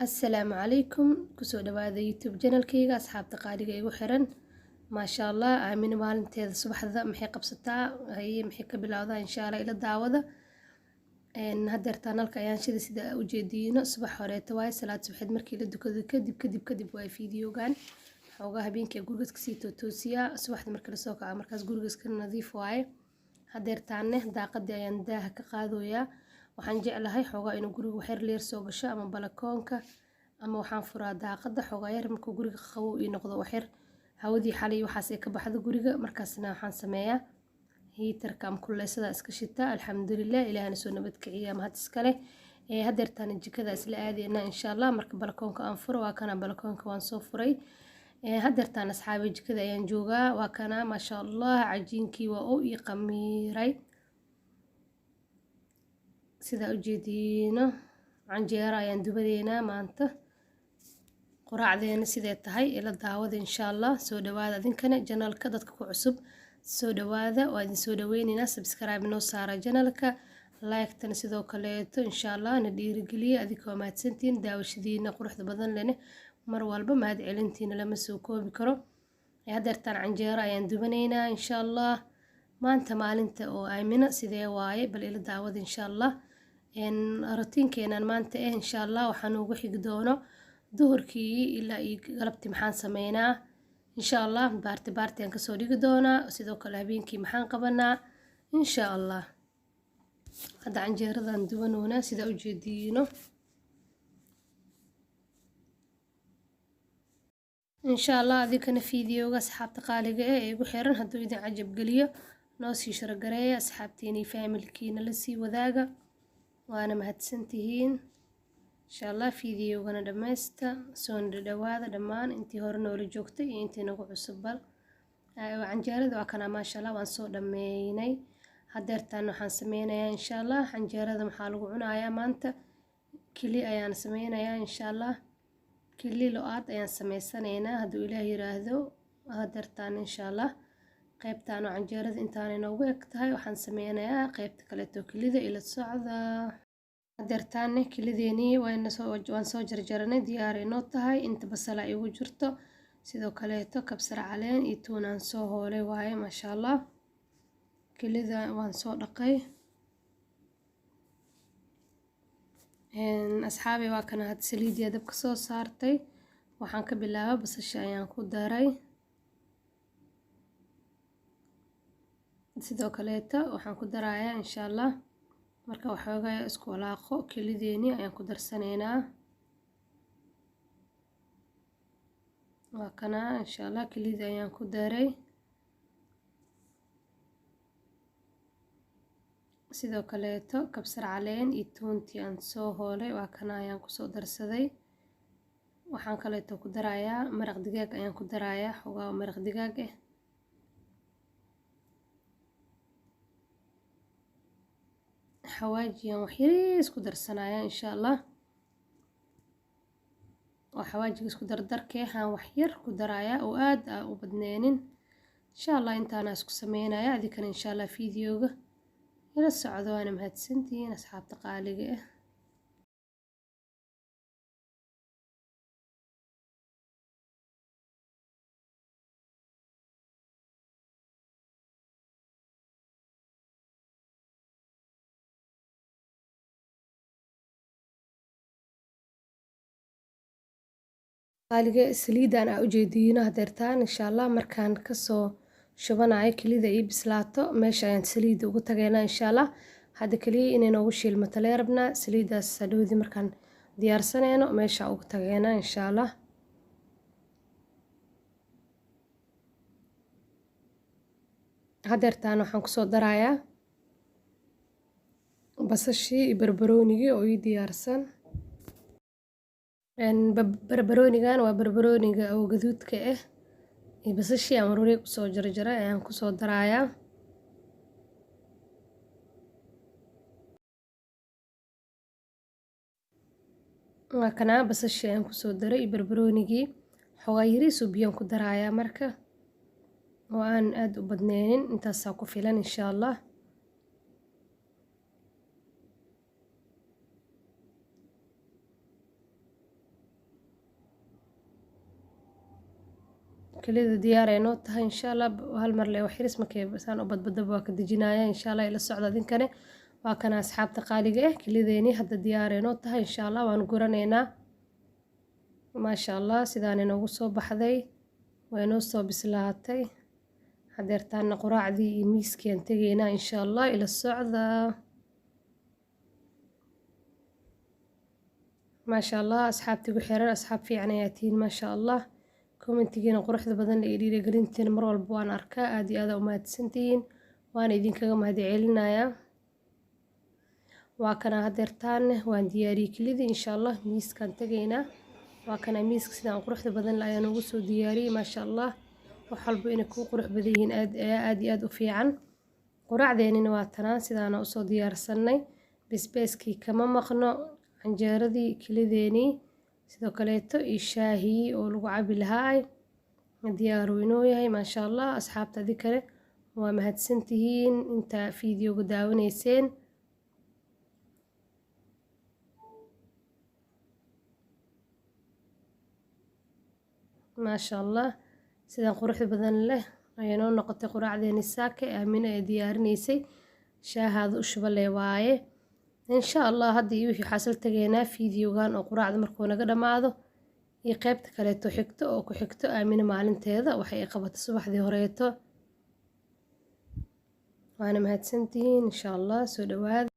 السلام عليكم كسو دوادا يوتيوب جانل كيغا أصحاب تقاليغا إيغو حيران ما شاء الله آمين مالنتيدا صباح ذا محي قبستا هاي محي كبلاودا إن شاء الله إلى الدعوة إن هدرتا نالكا أيان شدا سيدا وجيدينو صباح هوريتا واي صلاة صبحيد مركي لدوكو كدب واي فيديوغان حوغا هبينكي غورغس كسيتو توسيا صباح ذا مركي لسوكا مركز غورغس كان نظيف واي هدرتانه daaqadii ayaan daaha ka qaadooyaa waxaan jeclahay xoogaa inuu guriga waxyar leer soo gasho ama balakoonka ama waxaan furaa daaqada xoogaa yar markuu guriga qabow ii noqdo waxyar hawadii xalay waxaas ay ka baxdo guriga markaasna waxaan sameeyaa hiitarka ama kululeysada iska shitaa alxamdulilah ilaahana soo nabad kiciya mahad iskale hadeertaan jikada isla aadayna insha allah marka balakoonka aan furo waa kana balakoonka waan soo furay hadeertaan asxaabi jikada ayaan joogaa waa kana maasha allah cajiinkii waa uu ii qamiiray sidaa ujeediino canjeero ayaan dubadeynaa maanta quraacdeena sidee tahay ila daawada insha allah soo dhawaada idinkana janalka dadka ku cusub soo dhawaada waa idin soo dhaweynaynaa subscribe noo saara janalka like-tana sidoo kaleeto insha allah na dhiirigeliya adinkoo mahadsantiin daawashadiina quruxda badan leh mar walba mahad celintiina lama soo koobi karo hadeertaan canjeero ayaan dubanaynaa insha allah maanta maalinta oo aamina sidee waaye bal ila daawada insha allah rotiinkeenan maanta insha allah waxaan ugu xigi doono duhurkii ilaa iyo galabtii maxaan sameynaa insha allah baarti aan kasoo dhigi doonaa sidoo kale habeenkii maxaan qabanaa insha allah hadda canjeeradan dubanoona sida ujeediino insha allah adinkana fiidiyooga asxaabta qaaliga ee igu xiran hadduu idin cajab geliyo noo sii shargareeya asxaabtiina iyo faamilkiina la sii wadaaga waana mahadsantihiin insha allah fiidiyoogana dhammaysta soo dhawaada dhammaan intii hore noola joogtay iyo intii nagu cusub bal canjeerada waa kana maasha allah waan soo dhammeynay hadeertaan waxaan sameynayaa insha allah canjeerada maxaa lagu cunayaa maanta kili ayaan sameynayaa insha allah kili lo-aad ayaan sameysanaynaa hadduu ilaah yiraahdo hadeertaan insha allah qaybtaan oo canjeerada intaan inoogu eg tahay waxaan sameynayaa qaybta kaleeto kilida ila socda hadeertaanne kilideenii waan soo jarjaranay diyaar inoo tahay inta basala igu jirto sidoo kaleeto kabsar caleen iyo tuunaan soo hoolay waaye maasha allah kilida waan soo dhaqay asxaabi waa kana had saliidiya dabka soo saartay waxaan ka bilaaba basasha ayaan ku daray sidoo kaleeto waxaan ku darayaa insha allah marka waxoogaa isku walaaqo kelideeni ayaan ku darsanaynaa waa kana insha allah kelida ayaan ku daray sidoo kaleeto kabsar caleen iyo tuuntii aan soo hoolay waa kana ayaan kusoo darsaday waxaan kaleeto ku darayaa maraq digaag ayaan ku darayaa xogaa maraq digaag ah xawaajiyan waxyariis ku darsanaya insha allah oo xawaajiga isku dardarkee waxaan waxyar ku darayaa oo aad u badneenin insha allah intaana isku sameynaya adinkana insha allah fiidiyooga ila socdo waana mahadsantihiin asxaabta qaaliga ah qaaliga saliidan aa ujeediino hadeertaan insha allah markaan kasoo shubanayo kelida ii bislaato meesha ayaan saliida ugu tageynaa insha allah hadda keliya inay noogu shiilmato lee rabnaa saliidaas hadhowdii markaan diyaarsanayno meesha ugu tageynaa insha allah hadeertaan waxaan kusoo darayaa basashii iyo barbaroonigii oo ii diyaarsan barbaroonigan waa barbarooniga oo gaduudka ah iyo basashii aan wareeg kusoo jarjaray ayaan kusoo darayaa waa kana basashii ayaan kusoo daray iyo barbaroonigii xogaa yariis oo biyaan ku darayaa marka oo aan aad u badneenin intaasaa ku filan insha allah kelida diyaar ay noo tahay insha allah hal mar le wax yaris markay saan u badbadab waa ka dejinayaa insha allah ila socda idinkana waa kana asxaabta qaaliga ah kelideeni hadda diyaar ay noo tahay insha allah waan guraneynaa maasha allah sidaan inoogu soo baxday way noo soo bislaatay hadeertaana quraacdii iyo miiskii aan tegaynaa insha allah ila socda maasha allah asxaabtii ku xiran asxaab fiican ayaa tihiin maasha allah commentigiina quruxda badan ee dhiirigelintiina mar walba waan arkaa aad iyo aad u mahadsantihiin waan idinkaga mahadcelinayaa waa kana hadeertaana waan diyaariyey kelidii insha allah miiskaan tegaynaa waa kana miiska sidaan quruxda badan ayaan ugu soo diyaariyey maasha allah wax walba inay ku qurux badan yihiin aad iyo aad u fiican quraacdeenina waa tanaan sidaana usoo diyaarsanay basbaaskii kama maqno canjeeradii kelideenii sidoo kaleeto iyo shaahii oo lagu cabi lahaa diyaar inoo yahay maasha allah asxaabta adinkale waa mahadsantihiin inta fiidiyowga daawanayseen maasha allah sidaan quruxda badan leh ayay noo noqotay quraacdeeni saaka aamina ee diyaarinaysay shaahaada u shuba lee waaye insha allah hadda iyo wixii xasil tageynaa fiidiyowgan oo quraacda markuu naga dhammaado iyo qaybta kaleeto xigto oo ku xigto aamina maalinteeda waxay qabato subaxdii horeeto waana mahadsantihiin insha allah soo dhawaada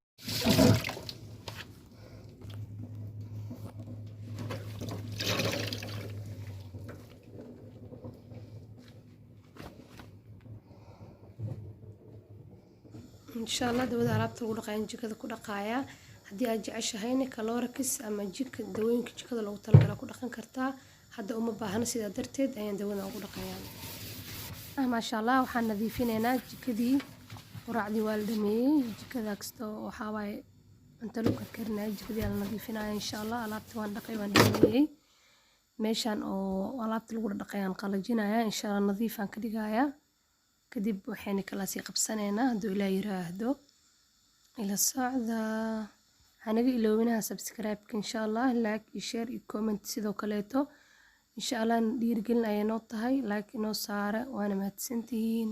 insha allah dawada alaabta lagu dhaqayn jikada ku dhaqaaya haddii aad jeceshahayna kalorakis ama jika dawooyinka jikada loogu talagala ku dhaqan kartaa hadda uma baahna sidaa darteed ayaan dawada ugu dhaqayaa maasha allah waxaan nadiifinaynaa jikadii quraacdii waa la dhameeyey jikada kasta waxaa waaye inta lagu karkarinaya jikadii la nadiifinaya insha allah alaabta waan dhaqay waan dhameeyey meeshaan oo alaabta lagu dhaqayaan qalajinaya insha allah nadiifaan ka dhigayaa kadib waxayna kala sii qabsanaynaa hadduu ilaa yiraahdo ila socda hanaga iloobinaha subscribe-ka insha allah like iyo share iyo comment sidoo kaleeto insha allah dhiirigelin ayay noo tahay like inoo saara waana mahadsantihiin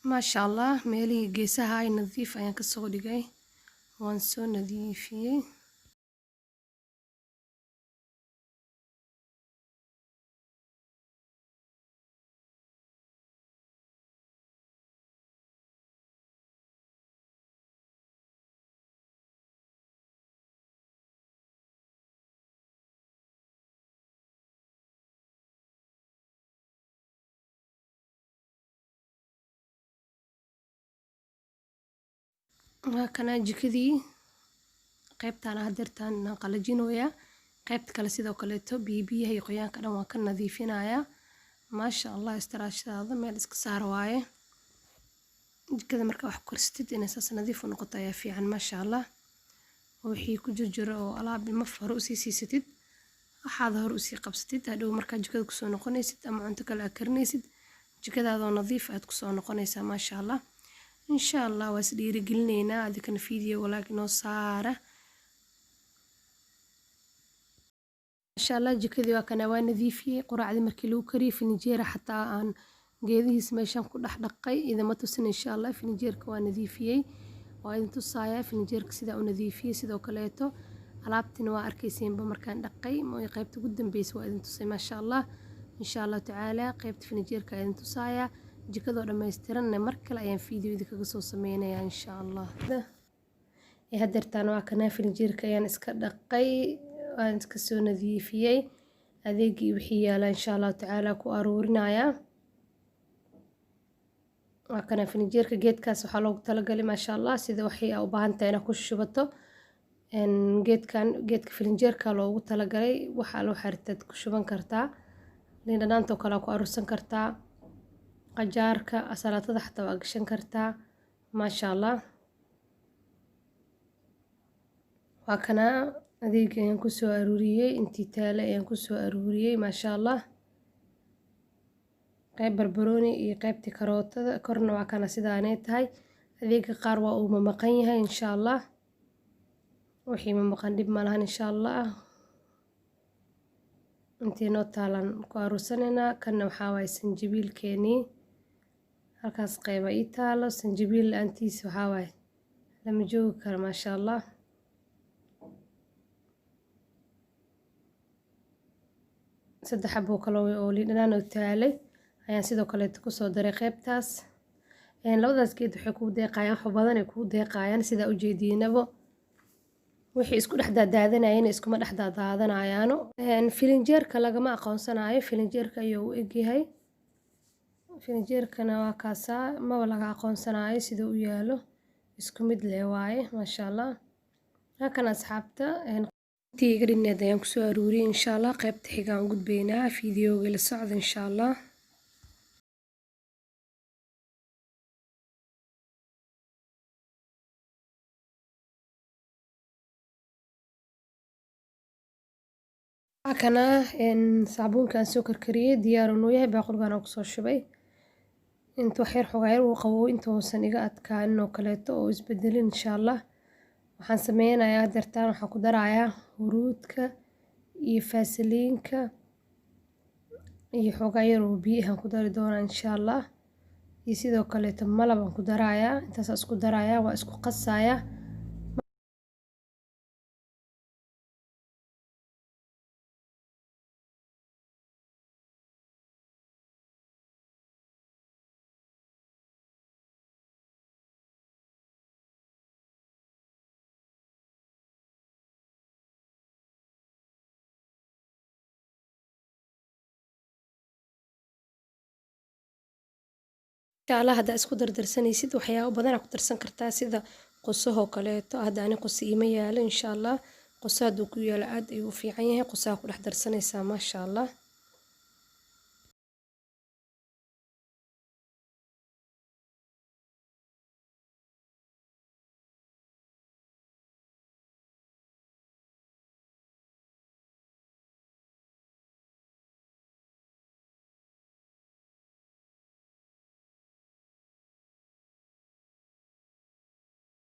maasha allah meelihii geesaha ay nadiif ayaan kasoo dhigay waan soo nadiifiyey waa kana jikadii qaybtaan hadeertaan qalajinooya qaybta kale sidoo kaleeto biyaha iyo qoyaanka dhan waan ka nadiifinayaa maasha allah istiraashadaada meel iska saar waaye jikada marka wax korsatid inay saas nadiif u noqoto ayaa fiican maasha allah wixii ku jirjiro oo alaab maf hore usii siisatid waxaad hore usii qabsatid hadhow markaa jikada kusoo noqonaysid ama cunto kale aad karinaysid jikadaadoo nadiif aad kusoo noqonaysaa maasha allah insha allah waa is dhiirigelinaynaa adikana video walaag inoo saara insha allah jikadii waa kana waa nadiifiyey quraacdii markii lagu kariyey finijeera xataa aan geedihiis meeshaan ku dhex dhaqay idama tusin insha allah finijeerka waa nadiifiyey waa idin tusaaya finijeerka sidaa u nadiifiyey sidoo kaleeto alaabtina waa arkaysiinba markaan dhaqay qaybta ugu dambeysa waa idin tusay maasha allah insha allah tacaala qaybta finijeerka idin tusaaya jikadoo dhammaystiranna mar kale ayaan video idinkaga soo sameynayaa insha allah hadeertaan waa kana finijeerka ayaan iska dhaqay waan iska soo nadiifiyey adeegii wixii yaala insha allah tacaala ku aruurinayaa waa kana finijeerka geedkaas waxaa loogu talagalay maasha allah sida waxay u baahan tahay inaad ku shubato geedka finijeerka loogu talagalay waxaa loo xirtad ku shuban kartaa liin dhanaanta oo kale ku aruursan kartaa qajaarka salaatada xataa waa gashan kartaa maasha allah waa kana adeeg ayaan kusoo aruuriyey intii taale ayaan kusoo aruuriyey maasha allah qayb barbarooni iyo qaybtii karootada korna waa kana sidaanay tahay adeega qaar waa uu mamaqan yahay insha allah wixii mamaqan dhib ma lahan insha allah intii noo taalan ku aruursanaynaa kanna waxaa waaye sanjabiilkeenii halkaas qayba ii taalo sanjabiil la-aantiisa waxaa waaye lama joogi karo maasha allah saddex xabo kale oo liin dhanaan oo taalay ayaan sidoo kaleeto kusoo daray qaybtaas labadaas geed waxay kuu deeqayaan wax badan ay kuu deeqayaan sidaa ujeediinabo wixii isku dhex daadaadanayeen iskuma dhex daadaadanayaano filinjeerka lagama aqoonsanayo filinjeerka ayuu u egyahay filinjeerkana waa kaasaa maba laga aqoonsanayo sida u yaalo isku mid leh waaye maasha allah halkan asxaabta intii iga dhineed ayaan kusoo aruuriyey insha allah qaybta xigaan gudbaynaa fiidiyooga la socda insha allah kana saabuunkan soo karkariyey diyaar uu yahay baaqulkan aan kusoo shubay inta wax yar xogaa yar uu qabow inta uusan iga adkaanin oo kaleeto oo isbedelin insha allah waxaan sameynayaa dartaan waxaan ku darayaa huruudka iyo faasiliinka iyo xogaa yar oo biyahan ku dari doonaa insha allah iyo sidoo kaleeto malab aan ku darayaa intaas isku darayaa waa isku qasayaa insha allah haddaa isku dardarsanaysid waxyaabo badan aad ku darsan kartaa sida qosahoo kaleeto hadda ani qosa iima yaalo insha allah qosa hadduu ku yaalo aad ayuu u fiican yahay qosaha ku dhex darsanaysaa maasha allah